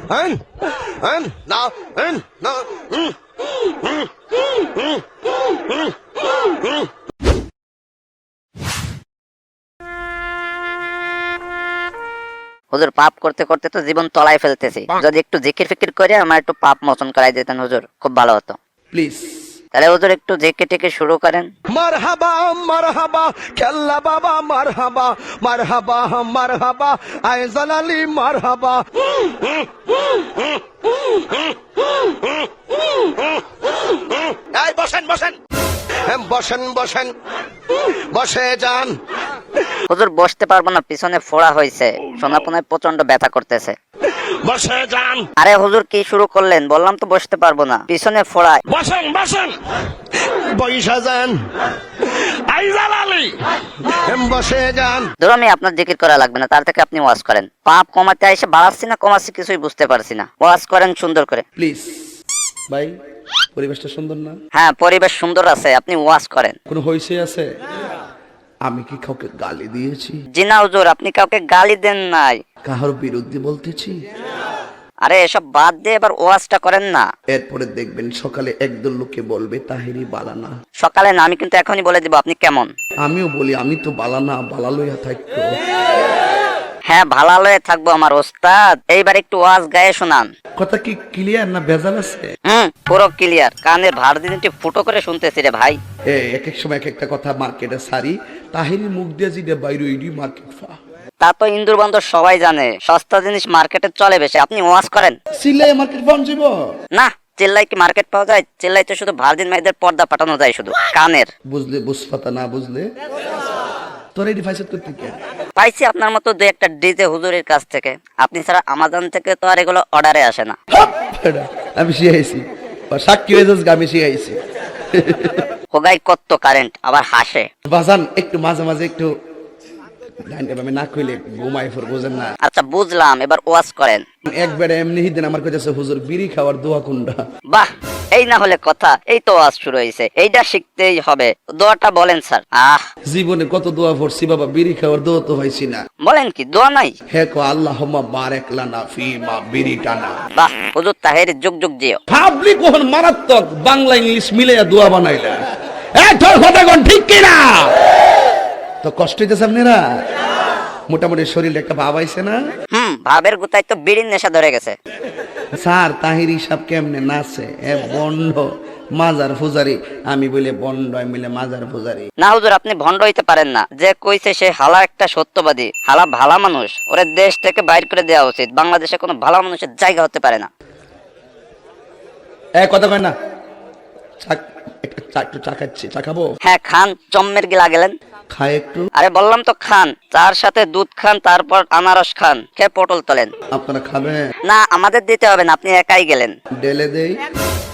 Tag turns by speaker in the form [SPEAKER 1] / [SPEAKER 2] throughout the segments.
[SPEAKER 1] না না
[SPEAKER 2] হুজুর পাপ করতে করতে তো জীবন তলায় ফেলতেছি, যদি একটু জিকির ফিকির করে আমার একটু পাপ মোচন করাই দিতেন হুজুর, খুব ভালো হতো
[SPEAKER 1] প্লিজ।
[SPEAKER 2] তাহলে হুজুর একটু জিকির টিকির শুরু করেন।
[SPEAKER 1] মারহাবা মারহাবা কেল্লা বাবা মারহাবা মারহাবা মারহাবা আইজাল আলী মারহাবা। এই বসেন বসেন বসেন বসেন বসে যান।
[SPEAKER 2] হুজুর বসতে পারবো না, পিছনে ফোড়া হয়েছে, সোনাপোনায় প্রচন্ড ব্যথা করতেছে।
[SPEAKER 1] বসে যান।
[SPEAKER 2] আরে হুজুর কি শুরু করলেন, বললাম তো বসতে পারবো না, পিছনে ফোড়ায়।
[SPEAKER 1] বসেন বসেন বইসা যান। আইজাল আলী বসে যান।
[SPEAKER 2] ধরো আমি আপনার জিকির করা লাগবে না, তার থেকে আপনি ওয়াজ করেন। পাপ কমাতে এসে বাড়াচ্ছি না কমাচ্ছি কিছুই বুঝতে পারছি না, ওয়াজ করেন সুন্দর করে।
[SPEAKER 1] প্লিজ ভাই, পরিবেশটা সুন্দর না?
[SPEAKER 2] হ্যাঁ পরিবেশ সুন্দর আছে, আপনি ওয়াজ করেন।
[SPEAKER 1] কোনো হইছে আছে? আমি কি কাউকে গালি দিয়েছি?
[SPEAKER 2] জি না হুজুর, আপনি কাউকে গালি দেন নাই।
[SPEAKER 1] কাহার বিরুদ্ধে বলতেছি?
[SPEAKER 2] আরে এসব বাদ দিয়ে এবার ওয়াজটা করেন না।
[SPEAKER 1] এরপরে দেখবেন সকালে একদল লোকে বলবে তাহেরি বালানা।
[SPEAKER 2] সকালে না, আমি কিন্তু এখনই বলে দিব আপনি কেমন।
[SPEAKER 1] আমিও বলি আমি তো বালানা, বালা লইয়া থাকতো।
[SPEAKER 2] হ্যাঁ ভালালয়ে থাকবো আমার ওস্তাদ, এইবার একটু ওয়াজ গায়ে শোনান।
[SPEAKER 1] কথা কি ক্লিয়ার না ভেজাল আছে?
[SPEAKER 2] পুরো ক্লিয়ার, কানের ভার দিনটি ফুটো করে শুনতেছি রে ভাই।
[SPEAKER 1] এক এক সময় এক একটা কথা মার্কেটে সারি, তাহেরির মুখ দিয়ে যেটা বাইরে ওইডি মার্কেট ফা।
[SPEAKER 2] তা তো ইন্দুর বন্দর সবাই জানে, সস্তা জিনিস মার্কেটে চলে বেশি, আপনি ওয়াজ করেন।
[SPEAKER 1] সিলাই মার্কেট পাওয়া যাব
[SPEAKER 2] না, চেল্লাই কি মার্কেট পাওয়া যায়? চেল্লাই তো শুধু ভার্জিন মেয়েদের পর্দা পাঠানো যায় শুধু কানের।
[SPEAKER 1] বুঝলে বুঝপাতা না বুঝলে তোর এই ডিভাইস করতে কে?
[SPEAKER 2] পাইছি আপনার মতো দু একটা ডিজে হুজুরের কাছ থেকে, আপনি ছাড়া আমাজন থেকে তো আর এগুলো অর্ডারে আসে না।
[SPEAKER 1] আমি শিখাইছি, সাক্ষী হয়ে যাস, আমি শিখাইছি।
[SPEAKER 2] হোগাই কত কারেন্ট, আবার হাসে।
[SPEAKER 1] বাজান একটু মাঝে মাঝে একটু আমি না কইলে ঘুমাই ফোর, বুঝেন না?
[SPEAKER 2] আচ্ছা বুঝলাম, এবার ওয়াজ করেন।
[SPEAKER 1] একবারে এমনি দিন আমার কাছে হুজুর বিড়ি খাওয়ার দোয়া কোনটা?
[SPEAKER 2] বাহ, এই না হলে কথা, এই তো ওয়াজ শুরু হয়েছে, এইটা শিখতেই হবে। দোয়াটা বলেন স্যার।
[SPEAKER 1] জীবনে কত দোয়া পড়ছি বাবা, বিড়ি খাওয়ার দোয়া তো হয়েছি না।
[SPEAKER 2] বলেন কি দোয়া নাই?
[SPEAKER 1] হে কো আল্লাহুম্মা বারিক লানা ফিমা বিরিটানা।
[SPEAKER 2] বাহ, হুজুর তাহের যুগ যুগ জিও।
[SPEAKER 1] ভাবলি কোন মারাত্মক বাংলা ইংলিশ মিলাইয়া দোয়া বানাইলা। তোর কথা কোন ঠিক কিনা? তো কষ্ট হইতেছে আপনারা? মোটামুটি শরীরে একটা ভাব আইছে না?
[SPEAKER 2] ভাবের গুতায় তো বিড়ির নেশা ধরে গেছে।
[SPEAKER 1] স্যার তাহির হিসাব কেমনে নাচে? বন্ড মাজার ফুজারি। আমি বলে বন্ড, আমি বলে মাজার ফুজারি।
[SPEAKER 2] না হুজুর, আপনি ভণ্ড হইতে পারেন না। যে কইছে সে হালা একটা সত্যবাদী, হালা ভালা মানুষ, ওরে দেশ থেকে বাইর করে দেওয়া উচিত। বাংলাদেশে কোনো ভালো মানুষের জায়গা হতে পারে না।
[SPEAKER 1] কথা কয় না, একটু চা খাচ্ছি, চা খাবো?
[SPEAKER 2] হ্যাঁ খান, চম্মের গিলা গেলেন।
[SPEAKER 1] খায় একটু।
[SPEAKER 2] আরে বললাম তো খান, চার সাথে দুধ খান, তারপর আনারস খান, খেয়ে পটল তোলেন।
[SPEAKER 1] আপনারা খাবেন?
[SPEAKER 2] না আমাদের দিতে হবে না, আপনি একাই গেলেন।
[SPEAKER 1] ডেলে দেই?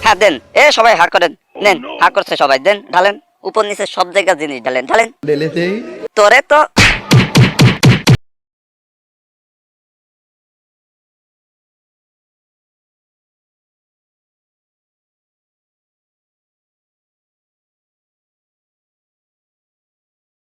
[SPEAKER 2] হ্যাঁ দেন, সবাই হা করেন, নেন, হা করছে সবাই, দেন, ঢালেন, উপর নিচে সব জায়গা জিনিস ঢালেন, ঢালেন।
[SPEAKER 1] ডেলে দেই?
[SPEAKER 2] তোরে তো